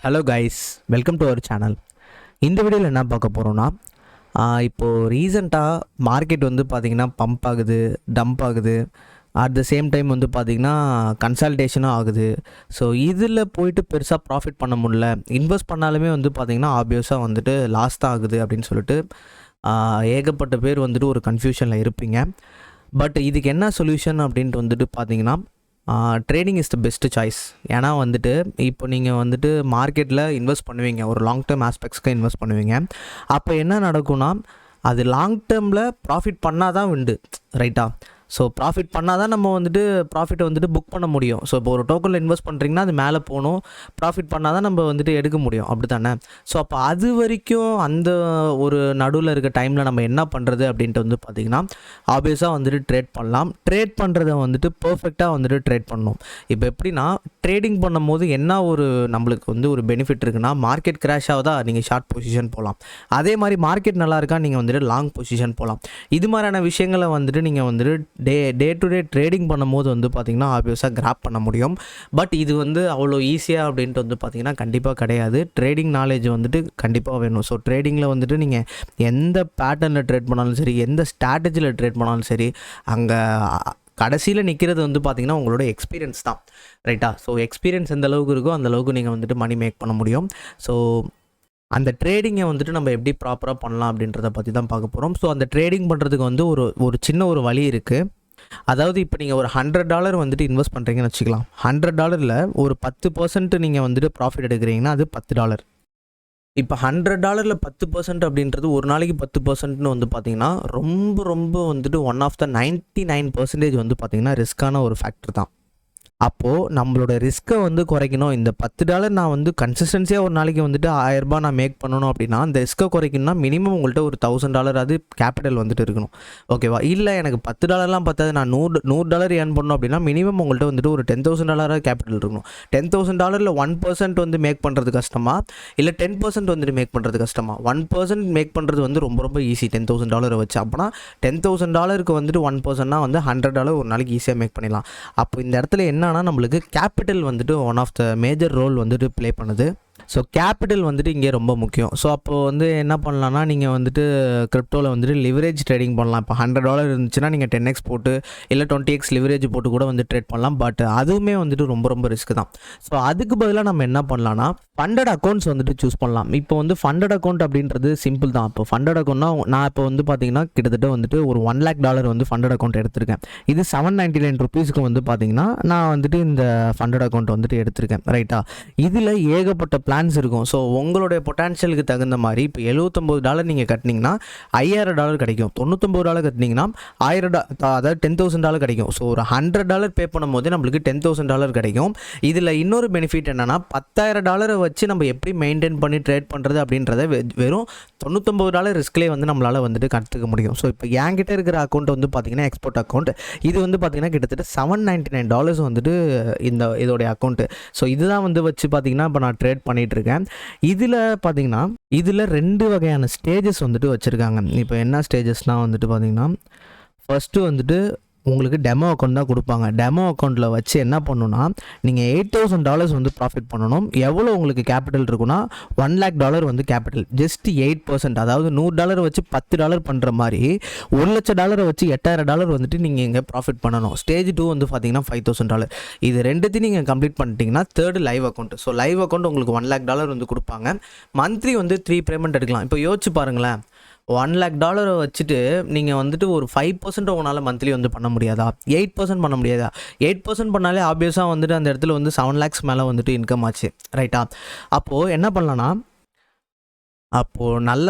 Hello guys, welcome to our channel. இந்த வீடியோவில் என்ன பார்க்க போகிறோன்னா, இப்போது ரீசெண்டாக மார்க்கெட் வந்து பார்த்திங்கன்னா பம்ப் ஆகுது, டம்ப் ஆகுது. அட் த சேம் டைம் வந்து பார்த்திங்கன்னா கன்சல்டேஷனும் ஆகுது. ஸோ இதில் போயிட்டு பெருசாக ப்ராஃபிட் பண்ண முடியல. இன்வெஸ்ட் பண்ணாலுமே வந்து பார்த்திங்கன்னா ஆப்வியஸாக வந்துட்டு லாஸ் தான் ஆகுது அப்படின்னு சொல்லிட்டு ஏகப்பட்ட பேர் வந்துட்டு ஒரு கன்ஃபியூஷனில் இருப்பீங்க. பட் இதுக்கு என்ன சொல்யூஷன் அப்படின்ட்டு வந்துட்டு பார்த்திங்கன்னா, trading is the best choice. ஏன்னா வந்துட்டு இப்போ நீங்கள் வந்துட்டு மார்க்கெட்டில் இன்வெஸ்ட் பண்ணுவீங்க, ஒரு லாங் டேர்ம் ஆஸ்பெக்ட்ஸ்க்கு இன்வெஸ்ட் பண்ணுவீங்க. அப்போ என்ன நடக்கும்னா, அது லாங் டேர்மில் ப்ராஃபிட் பண்ணால் தான் உண்டு, ரைட்டா? ஸோ ப்ராஃபிட் பண்ணால் தான் நம்ம வந்துட்டு ப்ராஃபிட்டை வந்துட்டு புக் பண்ண முடியும். ஸோ இப்போ ஒரு டோக்கனில் இன்வெஸ்ட் பண்ணுறீங்கன்னா அது மேலே போகணும், ப்ராஃபிட் பண்ணால் தான் நம்ம வந்துட்டு எடுக்க முடியும், அப்படி தானே? ஸோ அப்போ அது வரைக்கும் அந்த ஒரு நடுவில் இருக்க டைமில் நம்ம என்ன பண்ணுறது அப்படின்ட்டு வந்து பார்த்திங்கன்னா, ஆப்வியஸாக வந்துட்டு ட்ரேட் பண்ணலாம். ட்ரேட் பண்ணுறதை வந்துட்டு பர்ஃபெக்டாக வந்துட்டு ட்ரேட் பண்ணணும். இப்போ எப்படின்னா, ட்ரேடிங் பண்ணும் போது என்ன ஒரு நம்மளுக்கு வந்து ஒரு பெனிஃபிட் இருக்குன்னா, மார்க்கெட் கிராஷ் ஆகுதா நீங்கள் ஷார்ட் பொசிஷன் போகலாம். அதே மாதிரி மார்க்கெட் நல்லா இருக்கா நீங்கள் வந்துட்டு லாங் பொசிஷன் போகலாம். இது மாதிரியான விஷயங்களை வந்துட்டு நீங்கள் வந்துட்டு டே டு டே ட்ரேடிங் பண்ணும்போது வந்து பார்த்திங்கன்னா ஆப்வியஸாக கிராப் பண்ண முடியும். பட் இது வந்து அவ்வளோ ஈஸியாக அப்படின்ட்டு வந்து பார்த்திங்கன்னா கண்டிப்பாக கிடையாது. ட்ரேடிங் நாலேஜ் வந்துட்டு கண்டிப்பாக வேணும். ஸோ ட்ரேடிங்கில் வந்துட்டு நீங்கள் எந்த பேட்டர்னில் ட்ரேட் பண்ணாலும் சரி, எந்த ஸ்ட்ராட்டஜியில் ட்ரேட் பண்ணாலும் சரி, அங்கே கடைசியில் நிற்கிறது வந்து பார்த்திங்கன்னா உங்களோட எக்ஸ்பீரியன்ஸ் தான், ரைட்டா? ஸோ எக்ஸ்பீரியன்ஸ் எந்த அளவுக்கு இருக்கோ அந்த அளவுக்கு நீங்கள் வந்துட்டு மணி மேக் பண்ண முடியும். ஸோ அந்த ட்ரேடிங்கை வந்துட்டு நம்ம எப்படி ப்ராப்பராக பண்ணலாம் அப்படின்றத பற்றி தான் பார்க்க போகிறோம். ஸோ அந்த ட்ரேடிங் பண்ணுறதுக்கு வந்து ஒரு சின்ன ஒரு வழி இருக்குது. அதாவது இப்போ நீங்கள் ஒரு $100 வந்துட்டு இன்வெஸ்ட் பண்ணுறீங்கன்னு வச்சுக்கலாம். $100 ஒரு 10% நீங்கள் வந்துட்டு ப்ராஃபிட் எடுக்கிறீங்கன்னா அது $10. இப்போ $100 10% அப்படின்றது ஒரு நாளைக்கு 10%ன்னு வந்து பார்த்திங்கன்னா ரொம்ப ரொம்ப வந்துட்டு ஒன் ஆஃப் த 99% வந்து பார்த்திங்கன்னா ரிஸ்க்கான ஒரு ஃபேக்டர் தான். அப்போது நம்மளோட ரிஸ்க்கை வந்து குறைக்கணும். இந்த $10 நான் வந்து கன்சிஸ்டன்சியாக ஒரு நாளைக்கு வந்துட்டு $1000 நான் மேக் பண்ணணும் அப்படின்னா, அந்த ரிஸ்க்கை குறைக்கணும்னா மினிமம் உங்கள்கிட்ட ஒரு $1000 அது கேபிட்டல் வந்துட்டு இருக்கணும், ஓகேவா? இல்லை எனக்கு $10 பத்தாது, நான் $100 ஏர்ன் பண்ணணும் அப்படின்னா மினிமம் உங்கள்கிட்ட வந்துட்டு ஒரு $10,000 கேபிட்டல் இருக்கணும். $10,000 1% வந்து மேக் பண்ணுறது கஷ்டமா, இல்லை 10% வந்துட்டு மேக் பண்ணுறது கஷ்டமா? 1% மேக் பண்ணுறது வந்து ரொம்ப ரொம்ப ஈஸி $10,000 வச்சு. அப்போனா $10,000 வந்துட்டு 1%னா வந்து $100 ஒரு நாளைக்கு ஈஸியாக மேக் பண்ணிடலாம். அப்போ இந்த இடத்துல என்னன்னா, நம்மளுக்கு கேபிட்டல் வந்துட்டு one of the major role வந்துட்டு ப்ளே பண்ணுது. ஸோ கேபிட்டல் வந்துட்டு இங்கே ரொம்ப முக்கியம். ஸோ அப்போது வந்து என்ன பண்ணலான்னா, நீங்கள் வந்துட்டு கிரிப்டோவில் வந்துட்டு லிவரேஜ் ட்ரேடிங் பண்ணலாம். இப்போ $100 இருந்துச்சுன்னா நீங்கள் 10x போட்டு இல்லை 20x லிவரேஜ் போட்டு கூட வந்து ட்ரேட் பண்ணலாம். பட் அதுவுமே வந்துட்டு ரொம்ப ரொம்ப ரிஸ்க் தான். ஸோ அதுக்கு பதிலாக நம்ம என்ன பண்ணலான்னா, ஃபண்டட் அக்கௌண்ட்ஸ் வந்துட்டு சூஸ் பண்ணலாம். இப்போ வந்து ஃபண்டட் அக்கௌண்ட் அப்படின்றது சிம்பிள் தான். இப்போ ஃபண்டட் அக்கௌண்ட்னா நான் இப்போ வந்து பார்த்தீங்கன்னா கிட்டத்தட்ட வந்துட்டு ஒரு $1 lakh வந்து ஃபண்டட் அக்கௌண்ட் எடுத்திருக்கேன். இது $799 வந்து பார்த்தீங்கன்னா நான் வந்துட்டு இந்த ஃபண்டட் அக்கௌண்ட் வந்துட்டு எடுத்திருக்கேன், ரைட்டா? இதில் ஏகப்பட்ட பிளான்ஸ் இருக்கும். ஸோ உங்களுடைய பொட்டான்ஷியலுக்கு தகுந்த மாதிரி இப்போ $79 நீங்கள் கட்டினீங்கன்னா $5000 கிடைக்கும். $99 கட்டினீங்கன்னா அதாவது $10,000 கிடைக்கும். ஸோ ஒரு $100 பே பண்ணும்போது நம்மளுக்கு $10,000 கிடைக்கும். இதில் இன்னொரு பெனிஃபிட் என்னென்னா, $10,000 வச்சு நம்ம எப்படி மெயின்டைன் பண்ணி ட்ரேட் பண்ணுறது அப்படின்றத வெறும் $99 ரிஸ்க்லேயே வந்து நம்மளால் வந்துட்டு கற்றுக்க முடியும். ஸோ இப்போ என்கிட்ட இருக்கிற அக்கௌண்ட் வந்து பார்த்திங்கன்னா எக்ஸ்போர்ட் அக்கௌண்ட். இது வந்து பார்த்திங்கன்னா கிட்டத்தட்ட $799 வந்துட்டு இதோடைய அக்கௌண்ட்டு. ஸோ இதுதான் வந்து வச்சு பார்த்திங்கன்னா இப்போ நான் ட்ரேட் பண்ணிகிட்ருக்கேன். இதில் பார்த்திங்கன்னா இதில் 2 வகையான ஸ்டேஜஸ் வந்துட்டு வச்சுருக்காங்க. இப்போ என்ன ஸ்டேஜஸ்னால் வந்துட்டு பார்த்திங்கன்னா, ஃபஸ்ட்டு வந்துட்டு உங்களுக்கு டெமோ அக்கௌண்ட் தான் கொடுப்பாங்க. டெமோ அக்கௌண்ட்டில் வச்சு என்ன பண்ணணும்னா, நீங்கள் $8,000 வந்து ப்ராஃபிட் பண்ணணும். எவ்வளோ உங்களுக்கு கேபிட்டல் இருக்குன்னா $1 lakh வந்து கேபிட்டல், ஜஸ்ட் 8%. அதாவது $100 வச்சு $10 பண்ணுற மாதிரி $1,00,000 வச்சு $8,000 வந்துட்டு நீங்கள் இங்கே ப்ராஃபிட் பண்ணணும். ஸ்டேஜ் 2 வந்து பார்த்தீங்கன்னா $5,000. இது ரெண்டுத்தையும் நீங்கள் கம்ப்ளீட் பண்ணிட்டீங்கன்னா third live account. So live account உங்களுக்கு $1 lakh வந்து கொடுப்பாங்க. மந்த்லி வந்து 3 பேமெண்ட் எடுக்கலாம். இப்போ யோசிச்சு பாருங்களேன், $1 lakh வச்சுட்டு நீங்கள் வந்துட்டு ஒரு 5% உங்களால் மந்த்லி வந்து பண்ண முடியாதா? 8% பண்ண முடியாதா? 8% பண்ணாலே ஆப்வியஸாக வந்துட்டு அந்த இடத்துல வந்து 7 lakhs மேலே வந்துட்டு இன்கம் ஆச்சு, ரைட்டா? அப்போது என்ன பண்ணலான்னா, அப்போது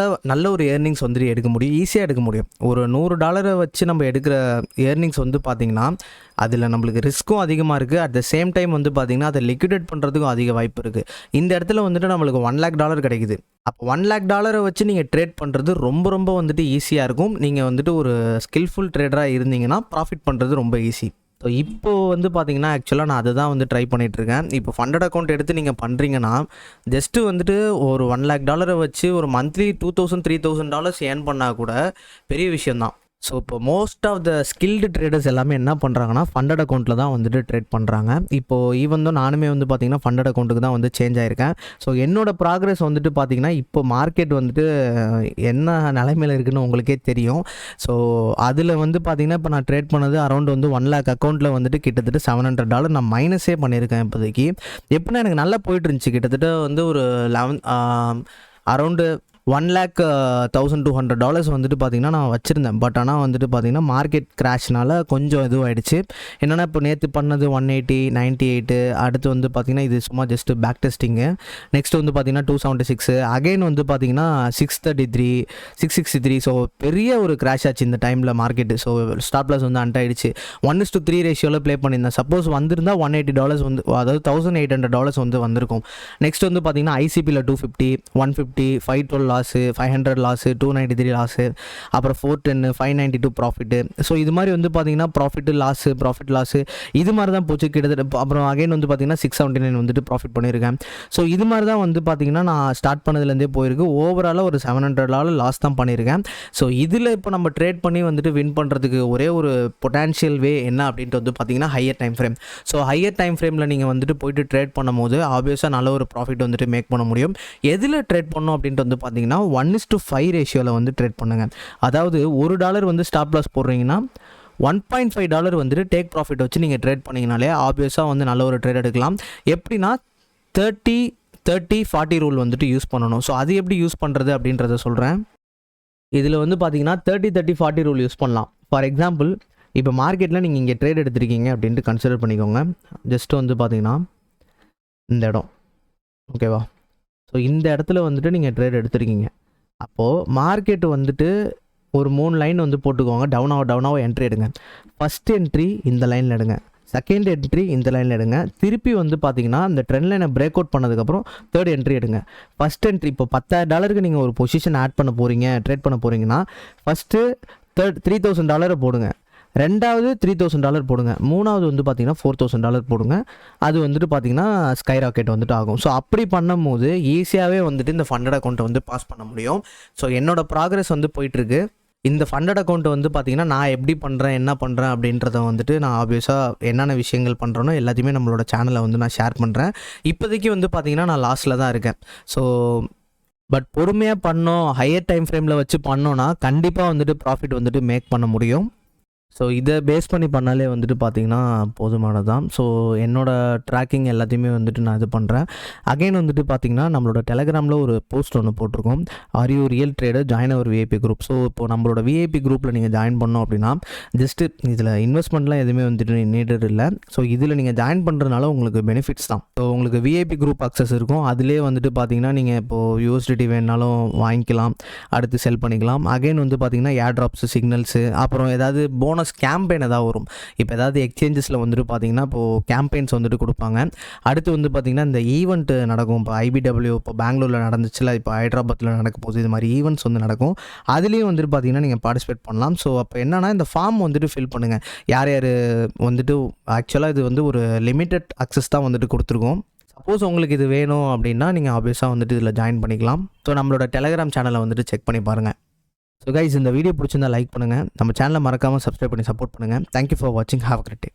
நல்ல ஒரு ஏர்னிங்ஸ் வந்துட்டு எடுக்க முடியும், ஈஸியாக எடுக்க முடியும். ஒரு $100 வச்சு நம்ம எடுக்கிற ஏர்னிங்ஸ் வந்து பார்த்திங்கன்னா அதில் நம்மளுக்கு ரிஸ்க்கும் அதிகமாக இருக்குது. அட் த சேம் டைம் வந்து பார்த்திங்கன்னா அதை லிக்விடேட் பண்ணுறதுக்கும் அதிக வாய்ப்பு இருக்குது. இந்த இடத்துல வந்துட்டு நம்மளுக்கு $1 lakh கிடைக்குது. அப்போ $1 lakh வச்சு நீங்கள் ட்ரேட் பண்ணுறது ரொம்ப ரொம்ப வந்துட்டு ஈஸியாக இருக்கும். நீங்கள் வந்துட்டு ஒரு ஸ்கில்ஃபுல் ட்ரேடராக இருந்தீங்கன்னா ப்ராஃபிட் பண்ணுறது ரொம்ப ஈஸி. ஸோ இப்போது வந்து பார்த்திங்கன்னா ஆக்சுவலாக நான் அதை தான் வந்து ட்ரை பண்ணிகிட்ருக்கேன். இப்போ ஃபண்டட் அக்கௌண்ட் எடுத்து நீங்கள் பண்ணுறீங்கன்னா ஜஸ்ட்டு வந்துட்டு ஒரு $1 lakh வச்சு ஒரு மந்த்லி $2,000 $3,000 ஏர்ன் பண்ணால் கூட பெரிய விஷயந்தான். ஸோ இப்போ most of the skilled traders எல்லாமே என்ன பண்ணுறாங்கன்னா ஃபண்டட் அக்கௌண்ட்டில் தான் வந்துட்டு ட்ரேட் பண்ணுறாங்க. இப்போது ஈவன் தான் நானுமே வந்து பார்த்திங்கன்னா ஃபண்டட் அக்கௌண்ட்டுக்கு தான் வந்து சேஞ்ச் ஆகிருக்கேன். ஸோ என்னோடய ப்ராக்ரஸ் வந்துட்டு பார்த்திங்கன்னா இப்போ மார்க்கெட் வந்துட்டு என்ன நிலைமையில் இருக்குதுன்னு உங்களுக்கே தெரியும். ஸோ அதில் வந்து பார்த்திங்கன்னா இப்போ நான் ட்ரேட் பண்ணது அரௌண்ட் வந்து 1 lakh அக்கௌண்ட்டில் வந்துட்டு கிட்டத்தட்ட $700 நான் மைனஸே பண்ணியிருக்கேன் இப்போதைக்கு. எப்படின்னா எனக்கு நல்லா போயிட்டு இருந்துச்சு. கிட்டத்தட்ட வந்து ஒரு அரௌண்டு $1,02,200 வந்துட்டு பார்த்திங்கன்னா நான் வச்சுருந்தேன். பட் ஆனால் வந்துட்டு பார்த்திங்கன்னா மார்க்கெட் கிராஷ்னால் கொஞ்சம் இதுவாகிடுச்சு. என்னென்னா இப்போ நேற்று பண்ணது 180, 98, அடுத்து வந்து பார்த்திங்கன்னா இது சும்மா ஜஸ்ட்டு பேக் டெஸ்டிங்கு. நெக்ஸ்ட் வந்து பார்த்திங்கன்னா 276, அகைன் வந்து பார்த்திங்கன்னா 633, 663. ஸோ பெரிய ஒரு கிராஷ் ஆச்சு இந்த டைமில் மார்க்கெட்டு. ஸோ ஸ்டாப் லாஸ் வந்து அன்ட்டாயிடுச்சு. 1:3 ரேஷியோவில் ப்ளே பண்ணியிருந்தேன். சப்போஸ் வந்திருந்தால் $180 வந்து, அதாவது $1,800 வந்து வந்திருக்கும். நெக்ஸ்ட் வந்து பார்த்திங்கன்னா ஐசிபியில் 250, 150, 512 லாஸு, 500 லாஸு, 293 லாஸு, அப்புறம் 410, 592 ப்ராஃபிட்டு. ஸோ இது மாதிரி வந்து பார்த்திங்கன்னா ப்ராஃபிட்டு லாஸு இது மாதிரி தான் போச்சு கிட்டத்தட்ட. அப்புறம் அகைன் வந்து பார்த்திங்கன்னா 679 வந்துட்டு ப்ராஃபிட் பண்ணியிருக்கேன். ஸோ இது மாதிரி தான் வந்து பார்த்திங்கன்னா நான் ஸ்டார்ட் பண்ணதுலேருந்தே போயிருக்கு. ஓவராலாக ஒரு $700 லாஸ் தான் பண்ணியிருக்கேன். ஸோ இதில் இப்போ நம்ம ட்ரேட் பண்ணி வந்துட்டு வின் பண்ணுறதுக்கு ஒரே ஒரு பொட்டான்ஷியல் வே என்ன அப்படின்ட்டு வந்து பார்த்திங்கன்னா higher time frame. So higher time ஃப்ரேமில் நீங்கள் வந்துட்டு போயிட்டு ட்ரேட் பண்ணும்போது ஆப்வியஸாக நல்ல ஒரு ப்ராஃபிட் வந்துட்டு மேக் பண்ண முடியும். எதில் ட்ரேட் பண்ணோம் அப்படின்ட்டு வந்து பார்த்திங்கன்னா 1:5 ரேஷியோவில் வந்து ட்ரேட் பண்ணுங்கள். அதாவது $1 வந்து ஸ்டாப் லாஸ் போடுறீங்கன்னா $1.5 வந்துட்டு டேக் ப்ராஃபிட் வச்சு நீங்கள் ட்ரேட் பண்ணிங்கனாலே ஆப்வியஸாக வந்து நல்ல ஒரு ட்ரேட் எடுக்கலாம். எப்படின்னா 30-30-40 ரூல் வந்துட்டு யூஸ் பண்ணணும். ஸோ அது எப்படி யூஸ் பண்ணுறது அப்படின்றத சொல்கிறேன். இதில் வந்து பார்த்தீங்கன்னா 30-30-40 ரூல் யூஸ் பண்ணலாம். ஃபார் எக்ஸாம்பிள் இப்போ மார்க்கெட்டில் நீங்கள் இங்கே ட்ரேட் எடுத்திருக்கீங்க அப்படின்ட்டு கன்சிடர் பண்ணிக்கோங்க. ஜஸ்ட்டு வந்து பார்த்தீங்கன்னா இந்த இடம், ஓகேவா? ஸோ இந்த இடத்துல வந்துட்டு நீங்கள் ட்ரேட் எடுத்துருக்கீங்க. அப்போது மார்க்கெட்டு வந்துட்டு ஒரு 3 லைன் வந்து போட்டுக்கோங்க. டவுனாக என்ட்ரி எடுங்க. ஃபஸ்ட் என்ட்ரி இந்த லைனில் எடுங்க, செகண்ட் என்ட்ரி இந்த லைனில் எடுங்க. திருப்பி வந்து பார்த்தீங்கன்னா இந்த ட்ரெண்ட் லைனை பிரேக் அவுட் பண்ணதுக்கப்புறம் தேர்ட் என்ட்ரி எடுங்க. ஃபஸ்ட் என்ட்ரி இப்போ $10,000 நீங்கள் ஒரு பொசிஷன் ஆட் பண்ண போகிறீங்க, ட்ரேட் பண்ண போகிறீங்கன்னா ஃபஸ்ட்டு $3,000 போடுங்க. ரெண்டாவது $3,000 போடுங்க. மூணாவது வந்து பார்த்திங்கன்னா $4,000 போடுங்க. அது வந்துட்டு பார்த்திங்கன்னா ஸ்கை ராக்கெட் வந்துட்டு ஆகும். ஸோ அப்படி பண்ணும் போது ஈஸியாகவே வந்துட்டு இந்த ஃபண்டட் அக்கௌண்ட்டை வந்து பாஸ் பண்ண முடியும். ஸோ என்னோடய ப்ராக்ரஸ் வந்து போயிட்டுருக்கு. இந்த ஃபண்டட் அக்கௌண்ட்டை வந்து பார்த்திங்கன்னா நான் எப்படி பண்ணுறேன், என்ன பண்ணுறேன் அப்படின்றத வந்துட்டு நான் ஆப்வியஸாக என்னென்ன விஷயங்கள் பண்ணுறேனோ எல்லாத்தையுமே நம்மளோட சேனலை வந்து நான் ஷேர் பண்ணுறேன். இப்போதைக்கு வந்து பார்த்திங்கன்னா நான் லாஸ்ட்டில் தான் இருக்கேன். ஸோ பட் பொறுமையாக பண்ணோம், ஹையர் டைம் ஃப்ரேமில் வச்சு பண்ணோன்னா கண்டிப்பாக வந்துட்டு ப்ராஃபிட் வந்துட்டு மேக் பண்ண முடியும். ஸோ இதை பேஸ் பண்ணி பண்ணாலே வந்துட்டு பார்த்திங்கன்னா போதுமானது தான். ஸோ என்னோடய ட்ராக்கிங் எல்லாத்தையுமே வந்துட்டு நான் இது பண்ணுறேன். அகைன் வந்துட்டு பார்த்திங்கன்னா நம்மளோட டெலகிராமில் ஒரு போஸ்ட் ஒன்று போட்டிருக்கோம். Are you real trader, join our VIP group. So இப்போது நம்மளோட விஐபி குரூப்பில் நீங்கள் ஜாயின் பண்ணோம் அப்படின்னா ஜஸ்ட்டு இதில் இன்வெஸ்ட்மெண்ட்லாம் எதுவுமே வந்துட்டு நீடட் இல்லை. ஸோ இதில் நீங்கள் ஜாயின் பண்ணுறதுனால உங்களுக்கு பெனிஃபிட்ஸ் தான். ஸோ உங்களுக்கு விஐபி குரூப் அக்சஸ் இருக்கும். அதிலே வந்துட்டு பார்த்திங்கன்னா நீங்கள் இப்போது யூஎஸ்டிடி வேணாலும் வாங்கிக்கலாம், அடுத்து செல் பண்ணிக்கலாம். அகைன் வந்து பார்த்திங்கன்னா ஏர் ட்ராப்ஸு, சிக்னல்ஸு, அப்புறம் ஏதாவது போனஸ் கேம்பெயின் ஏதாவது வரும். இப்போ ஏதாவது எக்ஸ்சேஞ்சஸில் வந்துட்டு பார்த்திங்கன்னா இப்போது கேம்பெயின்ஸ் வந்துட்டு கொடுப்பாங்க. அடுத்து வந்து பார்த்திங்கன்னா இந்த ஈவெண்ட் நடக்கும். இப்போ IBW இப்போ பெங்களூரில் நடந்துச்சுல, இப்போ ஹைதராபாத்தில் நடக்க போகுது. இது மாதிரி ஈவெண்ட்ஸ் வந்து நடக்கும். அதுலேயும் வந்துட்டு பார்த்திங்கன்னா நீங்கள் பார்ட்டிசிபேட் பண்ணலாம். ஸோ அப்போ என்னென்னா இந்த ஃபார்ம் வந்துட்டு ஃபில் பண்ணுங்கள். யார் யார் வந்துட்டு ஆக்சுவலாக இது வந்து ஒரு லிமிட்டட் அக்சஸ் தான் வந்துட்டு கொடுத்துருக்கோம். சப்போஸ் உங்களுக்கு இது வேணும் அப்படின்னா நீங்கள் ஆப்வியஸாக வந்துட்டு இதில் ஜாயின் பண்ணிக்கலாம். ஸோ நம்மளோட டெலகிராம் சேனலை வந்துட்டு செக் பண்ணி பாருங்கள். ஸோ கைஸ், இந்த வீடியோ பிடிச்சிருந்தா லைக் பண்ணுங்கள். நம்ம சேனலை மறக்காமல் சப்ஸ்கிரைப் பண்ணி சப்போர்ட் பண்ணுங்கள். தேங்க்யூ ஃபார் வாட்சிங். Have a great day.